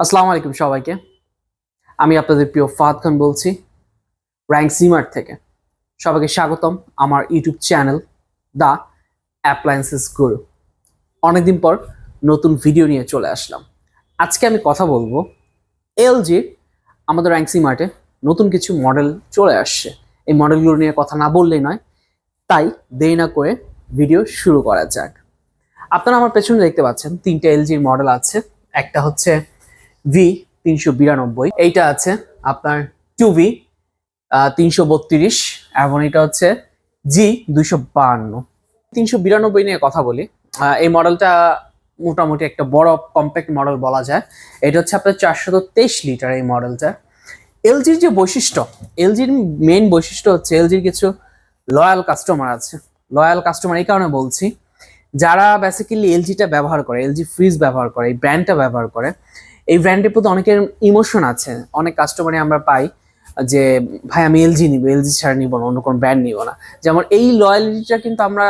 আসসালামু আলাইকুম সবাইকে। আমি আপনাদের প্রিয় ফাহাদ খান বলছি র্যাঙ্ক সিমার্ট থেকে। সবাইকে স্বাগতম আমার ইউটিউব চ্যানেল দ্য অ্যাপ্লায়েন্সেস গুরু। অনেকদিন পর নতুন ভিডিও নিয়ে চলে আসলাম। আজকে আমি কথা বলবো এলজির আমাদের র্যাঙ্ক সিমার্টে নতুন কিছু মডেল চলে আসছে। এই মডেলগুলো নিয়ে কথা না বললেই নয়, তাই দেরি না করে ভিডিও শুরু করা যাক। আপনারা আমার পেছনে দেখতে পাচ্ছেন তিনটে এলজির মডেল আছে। একটা হচ্ছে V392, এইটা আছে আপনার 2V332 এবং এটা হচ্ছে G252। 392 নিয়ে কথা বলি। এই মডেলটা মোটামুটি একটা বড় কম্প্যাক্ট মডেল বলা যায়। এটা হচ্ছে আপনার 423 লিটার এই মডেলটা। এলজির যে বৈশিষ্ট্য, এলজির মেইন বৈশিষ্ট্য হচ্ছে এলজির কিছু লয়াল কাস্টমার আছে। লয়াল কাস্টমার এই কারণে বলছি, যারা বেসিক্যালি এলজিটা ব্যবহার করে, এলজি ফ্রিজ ব্যবহার করে, এই ব্র্যান্ডটা ব্যবহার করে, এই ব্র্যান্ডের প্রতি অনেকের ইমোশন আছে। অনেক কাস্টমারে আমরা পাই যে ভাই আমি এলজি নিব, এলজি ছাড়া নিব না, অন্য কোনো ব্র্যান্ড নিব না। যেমন এই লয়ালিটিটা কিন্তু আমরা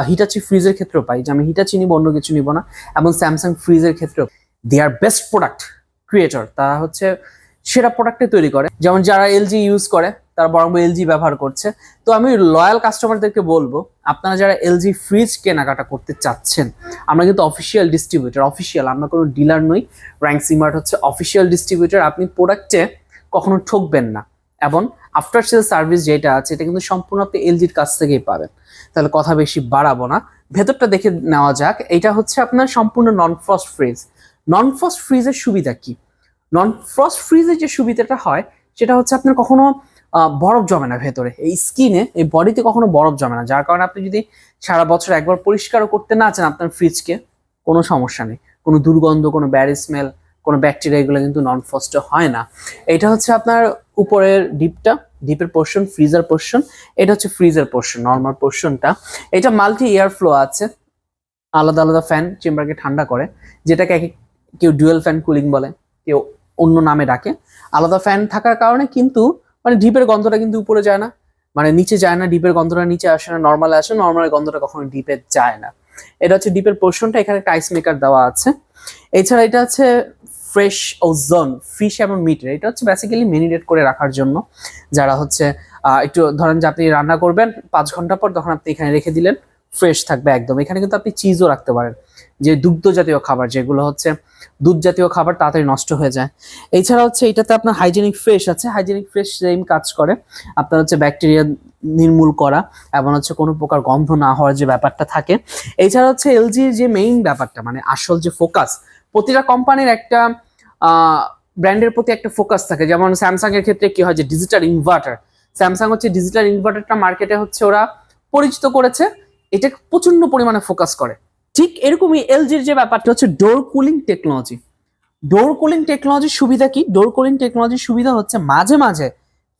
হিটাচি ফ্রিজের ক্ষেত্রেও পাই যে আমি হিটাচি নিব, অন্য কিছু নিব না। এবং স্যামসাং ফ্রিজের ক্ষেত্রেও দে আর বেস্ট প্রোডাক্ট ক্রিয়েটর, তারা হচ্ছে সেরা প্রোডাক্টে তৈরি করে। যেমন যারা এলজি ইউজ করে তারা বরং এলজি ব্যবহার করছে। তো আমি লয়াল কাস্টমারদেরকে বলবো, আপনারা যারা এলজি ফ্রিজ কেনাকাটা করতে চাচ্ছেন, আমরা কিন্তু অফিসিয়াল ডিস্ট্রিবিউটর, অফিসিয়াল, আমরা কোনো ডিলার নই। র্যাঙ্ক সিমার্ট হচ্ছে অফিসিয়াল ডিস্ট্রিবিউটর। আপনি প্রোডাক্টে কখনো ঠকবেন না এবং আফটার সেল সার্ভিস যেটা আছে এটা কিন্তু সম্পূর্ণ আপনি এলজির কাছ থেকেই পাবেন। তাহলে কথা বেশি বাড়াবো না, ভেতরটা দেখে নেওয়া যাক। এটা হচ্ছে আপনার সম্পূর্ণ নন ফ্রস্ট ফ্রিজ। নন ফ্রস্ট ফ্রিজের সুবিধা কি? নন ফ্রস্ট ফ্রিজের যে সুবিধাটা হয় সেটা হচ্ছে আপনার কখনো বরফ জমে না ভেতরে, এই স্কিনে, এই বডিতে কখনো বরফ জমে না। যার কারণে আপনি যদি সারা বছর একবার পরিষ্কারও করতে না চান আপনার ফ্রিজকে, কোনো সমস্যা নেই। কোনো দুর্গন্ধ, কোনো ব্যাড স্মেল, কোনো ব্যাকটেরিয়া, এগুলো কিন্তু নন ফ্রস্টে হয় না। এটা হচ্ছে আপনার উপরের ডিপটা, ডিপের পোর্শন, ফ্রিজার পোর্শন। এটা হচ্ছে ফ্রিজের পোর্শন, নর্মাল পোর্শনটা। এটা মাল্টি এয়ার ফ্লো আছে, আলাদা আলাদা ফ্যান চেম্বারকে ঠান্ডা করে, যেটাকে কেউ ডুয়েল ফ্যান কুলিং বলে, কেউ অন্য নামে ডাকে। আলাদা ফ্যান থাকার কারণে কিন্তু মানে ডিপের গন্ধটা কিন্তু উপরে যায় না, মানে নিচে যায় না। ডিপের গন্ধটা নিচে আসে না, নর্মালে আসে। নর্মালের গন্ধটা কখনো ডিপে যায় না। এটা হচ্ছে ডিপের পোর্শনটা। এখানে একটা আইস মেকার দেওয়া আছে। এছাড়া এটা হচ্ছে ফ্রেশ ওজন ফিশ এবং মিটের। এটা হচ্ছে বেসিক্যালি মেরিনেট করে রাখার জন্য। যারা হচ্ছে একটু ধরেন যে আপনি রান্না করবেন 5 ঘন্টা পর, তখন আপনি এখানে রেখে দিলেন, ফ্রেশ থাকবে একদম। এখানে কিন্তু আপনি চিজও রাখতে পারেন, যে দুগ্ধ জাতীয় খাবার, যেগুলো হচ্ছে দুধ জাতীয় খাবার তাড়াতাড়ি নষ্ট হয়ে যায়। এছাড়া হচ্ছে এটাতে আপনার হাইজেনিক ফ্রেশ আছে। হাইজেনিক ফ্রেশ সেম কাজ করে, আপনার হচ্ছে ব্যাকটেরিয়া নির্মূল করা এবং হচ্ছে কোনো প্রকার গন্ধ না হওয়ার যে ব্যাপারটা থাকে। এছাড়া হচ্ছে এলজির যে মেইন ব্যাপারটা, মানে আসল যে ফোকাস, প্রতিটা কোম্পানির একটা ব্র্যান্ডের প্রতি একটা ফোকাস থাকে। যেমন স্যামসাং এর ক্ষেত্রে কি হয় যে ডিজিটাল ইনভার্টার, স্যামসাং হচ্ছে ডিজিটাল ইনভার্টারটা মার্কেটে হচ্ছে ওরা পরিচিত করেছে, এটা প্রচন্ড পরিমাণে ফোকাস করে। ঠিক এরকমই এলজির যে ব্যাপারটা হচ্ছে ডোর কুলিং টেকনোলজি। ডোর কুলিং টেকনোলজির সুবিধা কি? ডোর কুলিং টেকনোলজির সুবিধা হচ্ছে মাঝে মাঝে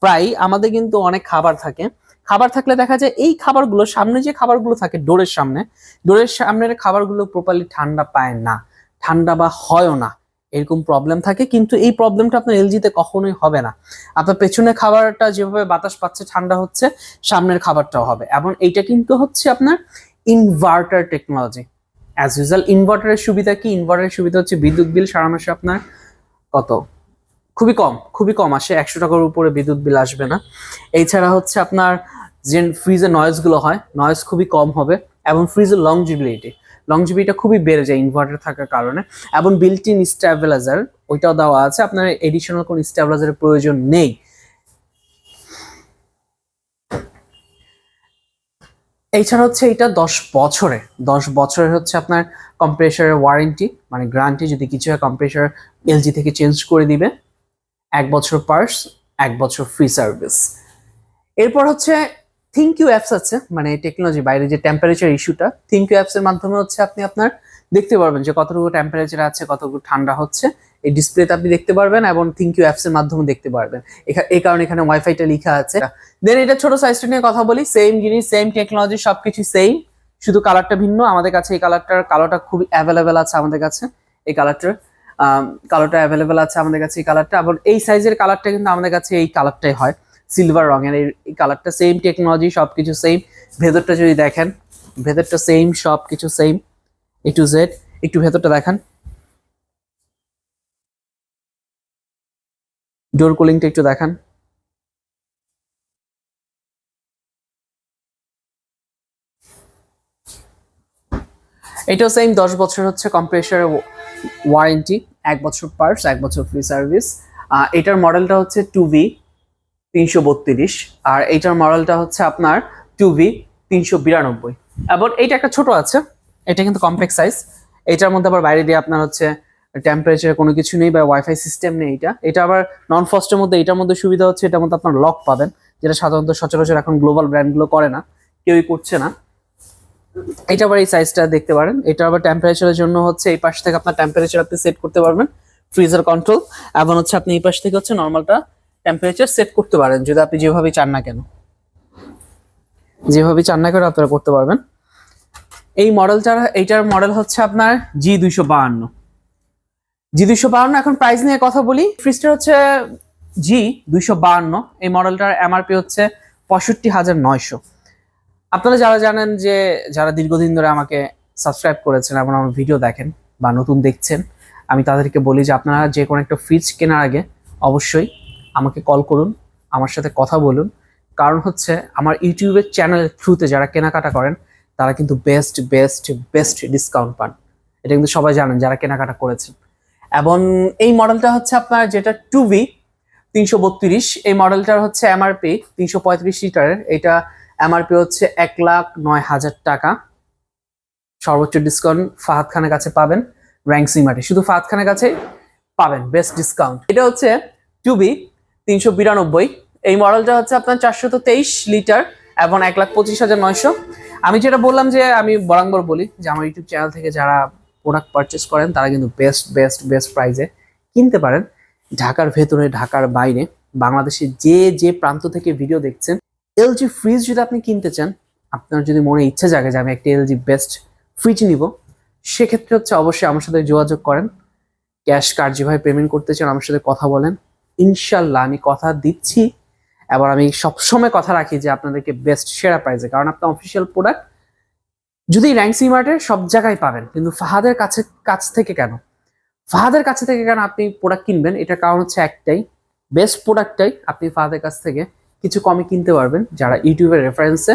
প্রায় আমাদের কিন্তু অনেক খাবার থাকে। খাবার থাকলে দেখা যায় এই খাবারগুলো, সামনে যে খাবারগুলো থাকে ডোরের সামনে, ডোরের সামনের খাবারগুলো প্রপারলি ঠান্ডা পায় না, ঠান্ডা বা হয়ও না, এরকম প্রবলেম থাকে। কিন্তু এই প্রবলেমটা আপনার এলজিতে কখনোই হবে না। আপনার পেছনে খাবারটা যেভাবে বাতাস পাচ্ছে ঠান্ডা হচ্ছে, সামনের খাবারটাও হবে। এবং এইটা কিন্তু হচ্ছে আপনার ইনভার্টার টেকনোলজি। অ্যাজ ইউজুয়াল ইনভার্টারের সুবিধা কি? ইনভার্টারের সুবিধা হচ্ছে বিদ্যুৎ বিল সারা মাসে আপনার কত, খুবই কম, খুবই কম আসে, 100 টাকার উপরে বিদ্যুৎ বিল আসবে না। এছাড়া হচ্ছে আপনার যে ফ্রিজের নয়েজগুলো হয়, নয়েজ খুবই কম হবে। এবং ফ্রিজের লংজিভিটিটা খুবই বেড়ে যায় ইনভার্টার থাকার কারণে। এবং বিল্ট ইন স্ট্যাবিলাইজার ওইটাও দেওয়া আছে, আপনার এডিশনাল কোনো স্ট্যাবিলাইজারের প্রয়োজন নেই। এছাড়া হচ্ছে এটা 10 বছরের হচ্ছে আপনার কম্প্রেসারের ওয়ারেন্টি, মানে গ্যারান্টি। যদি কিছু হয় কম্প্রেসার এলজি থেকে চেঞ্জ করে দিবে। 1 বছর পার্টস, 1 বছর ফ্রি সার্ভিস। এরপর হচ্ছে থিঙ্কিউ অ্যাপস আছে, মানে টেকনোলজি বাইরে যে টেম্পারেচার ইস্যুটা, থিঙ্কিউ অ্যাপস এর মাধ্যমে হচ্ছে আপনি আপনার দেখতে পারবেন যে কতটুকু টেম্পারেচার আছে, কতটুকু ঠান্ডা হচ্ছে, এই ডিসপ্লেতে আপনি দেখতে পারবেন এবং থিঙ্কিউ অ্যাপস এর মাধ্যমে দেখতে পারবেন। এই কারণে এখানে ওয়াইফাইটা লেখা আছে। দেন এটা ছোট সাইজটা নিয়ে কথা বলি। সেম জিনিস, সেম টেকনোলজি, সবকিছু সেম, শুধু কালারটা ভিন্ন। আমাদের কাছে এই কালারটা খুবই অ্যাভেলেবেল আছে আমাদের কাছে। এই কালারটা অ্যাভেলেবেল আছে আমাদের কাছে, এই কালারটা। আবার এই সাইজের কালারটা কিন্তু আমাদের কাছে এই কালারটাই হয়, সিলভার রঙের। এই কালারটা সেম টেকনোলজি, সবকিছু সেম। ভেতরটা যদি দেখেন, ভেতরটা সেম, সবকিছু সেম, এ টু জেড। একটু ভেতরটা দেখান। ডোর কুলিংটা একটু দেখান। এটাও সেম 10 বছর হচ্ছে কম্প্রেসারের ওয়ারেন্টি, 1 বছর পার্টস, 1 বছর ফ্রি সার্ভিস। এটার মডেলটা হচ্ছে 2V332, আর এইটার মডেলটা হচ্ছে আপনার 2V392। এবং এইটা একটা ছোট আছে, এটা কিন্তু কম্প্যাক্ট সাইজ। এটার মধ্যে আবার বাইরে দিয়ে আপনার হচ্ছে টেম্পারেচার কোনো কিছু নেই বা ওয়াইফাই সিস্টেম নেই। এটা আবার নন ফ্রস্টের মধ্যে, এটার মধ্যে সুবিধা হচ্ছে এটার মধ্যে আপনার লক পাবেন, যেটা সাধারণত সচরাচর এখন গ্লোবাল ব্র্যান্ডগুলো করে না, কেউই করছে না। এটা আবার এই সাইজটা দেখতে পারেন। এটা আবার টেম্পারেচারের জন্য হচ্ছে এই পাশ থেকে আপনার টেম্পারেচার আপনি সেট করতে পারবেন, ফ্রিজার কন্ট্রোল। এবং হচ্ছে আপনি এই পাশ থেকে হচ্ছে নর্মালটা টেম্পারেচার সেট করতে পারেন, যদি আপনি যেভাবে চান না কেন, যেভাবে চান না কেন আপনারা করতে পারবেন। এই এইটার মডেল হচ্ছে আপনার G252। G252 এখন প্রাইস নিয়ে কথা বলি। ফ্রিজটা হচ্ছে G252, এই মডেলটার এমআরপি হচ্ছে 65,900। আপনারা যারা জানেন, যে যারা দীর্ঘদিন ধরে আমাকে সাবস্ক্রাইব করেছেন এবং আমার ভিডিও দেখেন বা নতুন দেখছেন, আমি তাদেরকে বলি যে আপনারা যে কোনো একটা ফ্রিজ কেনার আগে অবশ্যই আমাকে কল করুন, আমার সাথে কথা বলুন। কারণ হচ্ছে আমার ইউটিউবের চ্যানেলের থ্রুতে যারা কেনাকাটা করেন তারা কিন্তু বেস্ট বেস্ট বেস্ট ডিসকাউন্ট পান, এটা কিন্তু সবাই জানেন যারা কেনাকাটা করেছেন। এবং এই মডেলটা হচ্ছে আপনার যেটা 2V332, এই মডেলটার হচ্ছে এমআরপি 335 লিটারের, এটা এমআরপি হচ্ছে 1,09,000 টাকা। সর্বোচ্চ ডিসকাউন্ট ফাহাদ খানের কাছে পাবেন, র্যাঙ্কসি মার্টে শুধু ফাহাদ খানের কাছে পাবেন বেস্ট ডিসকাউন্ট। এটা হচ্ছে 2V392, এই মডেলটা হচ্ছে আপনার 423 লিটার এবং 1,25,900। আমি যেটা বললাম, যে আমি বরাবর বলি যে আমার ইউটিউব চ্যানেল থেকে যারা প্রোডাক্ট পারচেস করেন তারা কিন্তু বেস্ট বেস্ট বেস্ট প্রাইসে কিনতে পারেন। ঢাকার ভেতরে, ঢাকার বাইরে, বাংলাদেশে যে যে প্রান্ত থেকে ভিডিও দেখছেন, এলজি ফ্রিজ যদি আপনি কিনতে চান, আপনার যদি মনে ইচ্ছা জাগে যে আমি একটা এলজি বেস্ট ফ্রিজ নিব, সেক্ষেত্রে হচ্ছে অবশ্যই আমার সাথে যোগাযোগ করেন। ক্যাশ কার্ড যেভাবে পেমেন্ট করতে চান আমার সাথে কথা বলেন, ইনশাল্লাহ আমি কথা দিচ্ছি। এবার আমি সবসময় কথা রাখি যে আপনাদেরকে বেস্ট সেরা প্রাইসে, কারণ আপনার অফিসিয়াল প্রোডাক্ট যদি র্যাঙ্কসি মার্টের সব জায়গায় পাবেন, কিন্তু ফাহাদের কাছ থেকে কেন, ফাহাদের কাছে থেকে কেন আপনি প্রোডাক্ট কিনবেন? এটার কারণ হচ্ছে একটাই, বেস্ট প্রোডাক্টটাই আপনি ফাহাদের কাছ থেকে কিছু কমে কিনতে পারবেন যারা ইউটিউবের রেফারেন্সে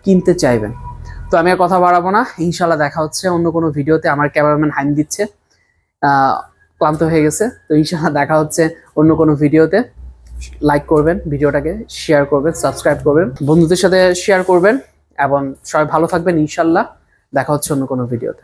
কিনতে চাইবেন। তো আমি আর কথা বাড়াবো না, ইনশাল্লাহ দেখা হচ্ছে অন্য কোনো ভিডিওতে। আমার ক্যামেরাম্যান হাইম দিচ্ছে, ক্লান্ত হয়ে গেছে। তো ইনশাল্লাহ দেখা হচ্ছে অন্য কোনো ভিডিওতে। লাইক করবেন ভিডিওটাকে, শেয়ার করবেন, সাবস্ক্রাইব করবেন, বন্ধুদের সাথে শেয়ার করবেন, এবং সবাই ভালো থাকবেন। ইনশাল্লাহ দেখা হচ্ছে অন্য কোনো ভিডিওতে।